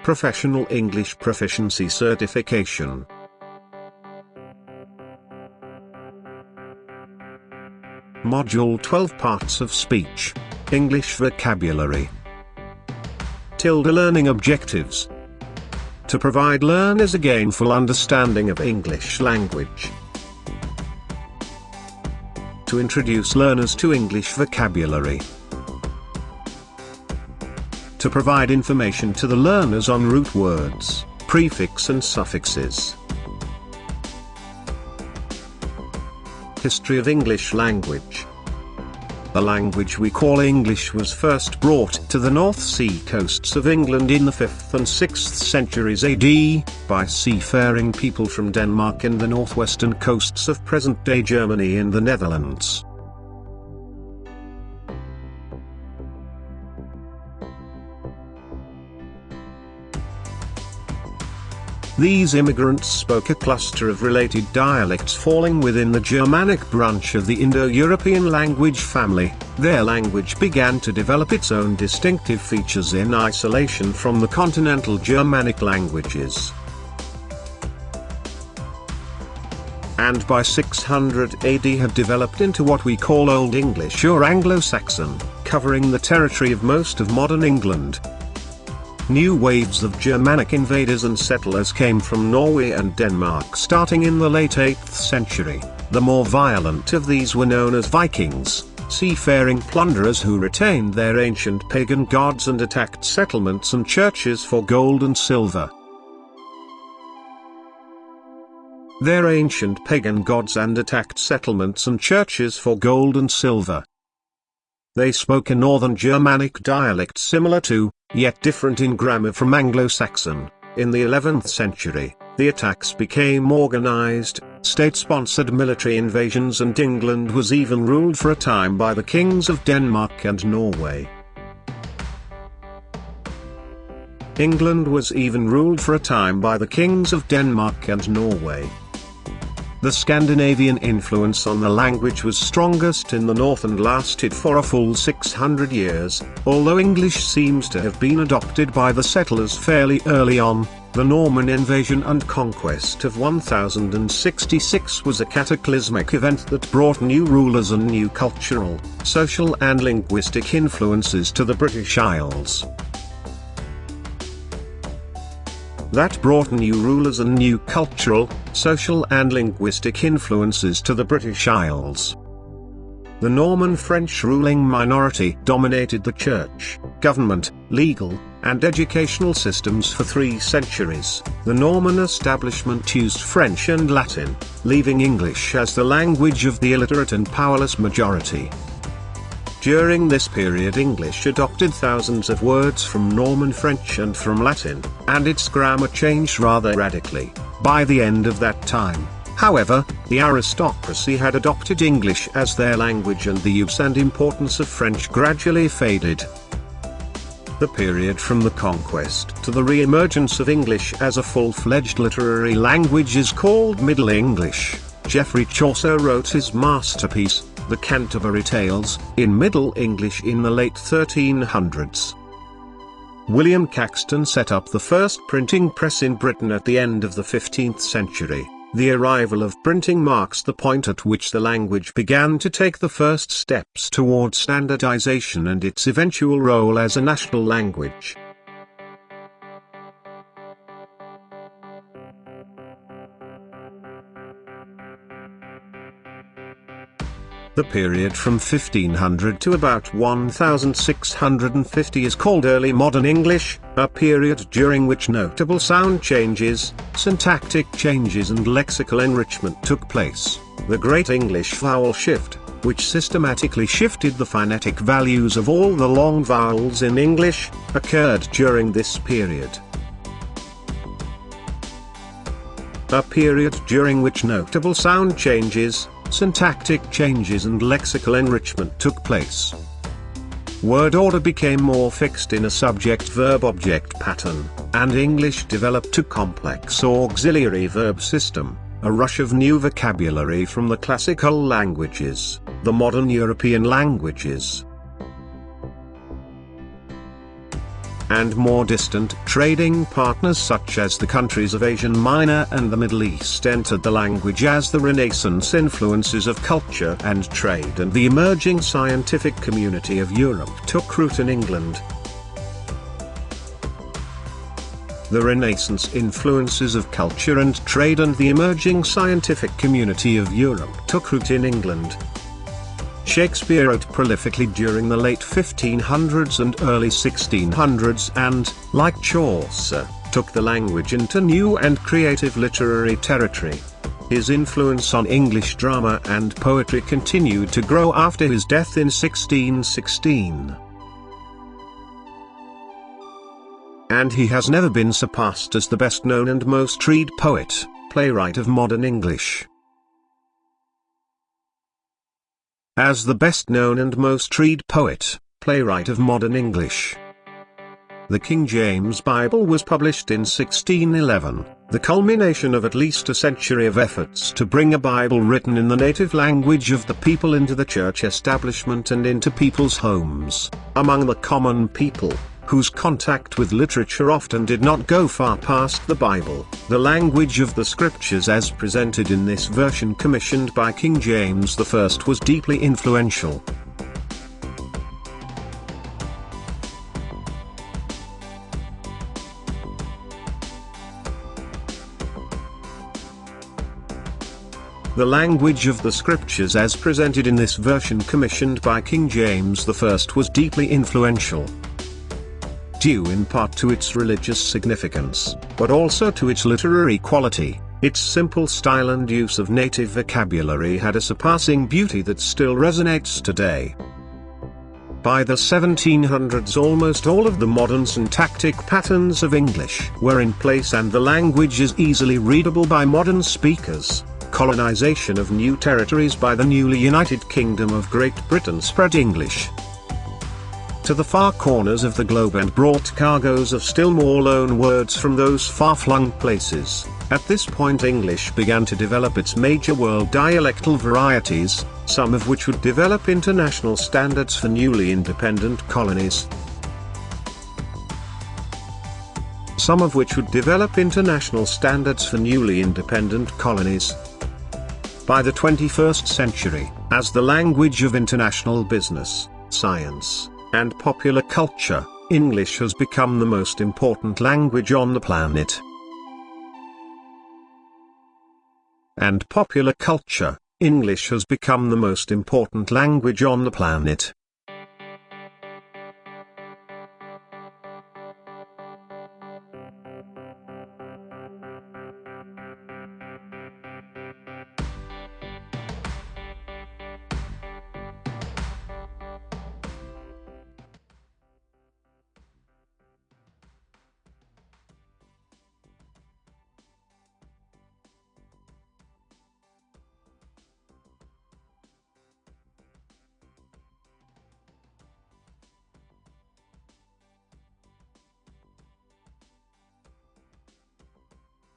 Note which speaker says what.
Speaker 1: Professional English Proficiency Certification. Module 12 Parts of Speech. English Vocabulary. Learning Objectives. To provide learners a gainful understanding of English language. To introduce learners to English vocabulary. To provide information to the learners on root words, prefix and suffixes. History of English language. The language we call English was first brought to the North Sea coasts of England in the 5th and 6th centuries AD, by seafaring people from Denmark and the northwestern coasts of present-day Germany in the Netherlands. These immigrants spoke a cluster of related dialects falling within the Germanic branch of the Indo-European language family. Their language began to develop its own distinctive features in isolation from the continental Germanic languages. And by 600 AD had developed into what we call Old English or Anglo-Saxon, covering the territory of most of modern England. New waves of Germanic invaders and settlers came from Norway and Denmark starting in the late 8th century. The more violent of these were known as Vikings, seafaring plunderers who retained their ancient pagan gods and attacked settlements and churches for gold and silver. Their ancient pagan gods and attacked settlements and churches for gold and silver. They spoke a Northern Germanic dialect similar to, yet different in grammar from Anglo-Saxon. In the 11th century, the attacks became organized, state-sponsored military invasions, and England was even ruled for a time by the kings of Denmark and Norway. England was even ruled for a time by the kings of Denmark and Norway. The Scandinavian influence on the language was strongest in the north and lasted for a full 600 years, although English seems to have been adopted by the settlers fairly early on. The Norman invasion and conquest of 1066 was a cataclysmic event that brought new rulers and new cultural, social and linguistic influences to the British Isles. That brought new rulers and new cultural, social and linguistic influences to the British Isles. The Norman French ruling minority dominated the church, government, legal, and educational systems for 3 centuries. The Norman establishment used French and Latin, leaving English as the language of the illiterate and powerless majority. During this period, English adopted thousands of words from Norman French and from Latin, and its grammar changed rather radically. By the end of that time, however, the aristocracy had adopted English as their language, and the use and importance of French gradually faded. The period from the conquest to the re-emergence of English as a full-fledged literary language is called Middle English. Geoffrey Chaucer wrote his masterpiece, The Canterbury Tales, in Middle English in the late 1300s. William Caxton set up the first printing press in Britain at the end of the 15th century. The arrival of printing marks the point at which the language began to take the first steps towards standardization and its eventual role as a national language. The period from 1500 to about 1650 is called Early Modern English, a period during which notable sound changes, syntactic changes and lexical enrichment took place. The Great English Vowel Shift, which systematically shifted the phonetic values of all the long vowels in English, occurred during this period. A period during which notable sound changes, syntactic changes and lexical enrichment took place. Word order became more fixed in a subject-verb-object pattern, and English developed a complex auxiliary verb system, a rush of new vocabulary from the classical languages, the modern European languages. and more distant trading partners such as the countries of Asia Minor and the Middle East entered the language as the Renaissance influences of culture and trade and the emerging scientific community of Europe took root in England. The Renaissance influences of culture and trade and the emerging scientific community of Europe took root in England. Shakespeare wrote prolifically during the late 1500s and early 1600s and, like Chaucer, took the language into new and creative literary territory. His influence on English drama and poetry continued to grow after his death in 1616. And he has never been surpassed as the best-known and most read poet, playwright of modern English. As the best-known and most read poet, playwright of modern English. The King James Bible was published in 1611, the culmination of at least a century of efforts to bring a Bible written in the native language of the people into the church establishment and into people's homes, among the common people, whose contact with literature often did not go far past the Bible. The language of the scriptures as presented in this version commissioned by King James I was deeply influential. The language of the scriptures as presented in this version commissioned by King James I was deeply influential, due in part to its religious significance, but also to its literary quality. Its simple style and use of native vocabulary had a surpassing beauty that still resonates today. By the 1700s almost all of the modern syntactic patterns of English were in place and the language is easily readable by modern speakers. Colonization of new territories by the newly United Kingdom of Great Britain spread English to the far corners of the globe and brought cargoes of still more loan words from those far-flung places. At this point English began to develop its major world dialectal varieties, some of which would develop international standards for newly independent colonies. By the 21st century, as the language of international business, science, and popular culture, English has become the most important language on the planet. And popular culture, English has become the most important language on the planet.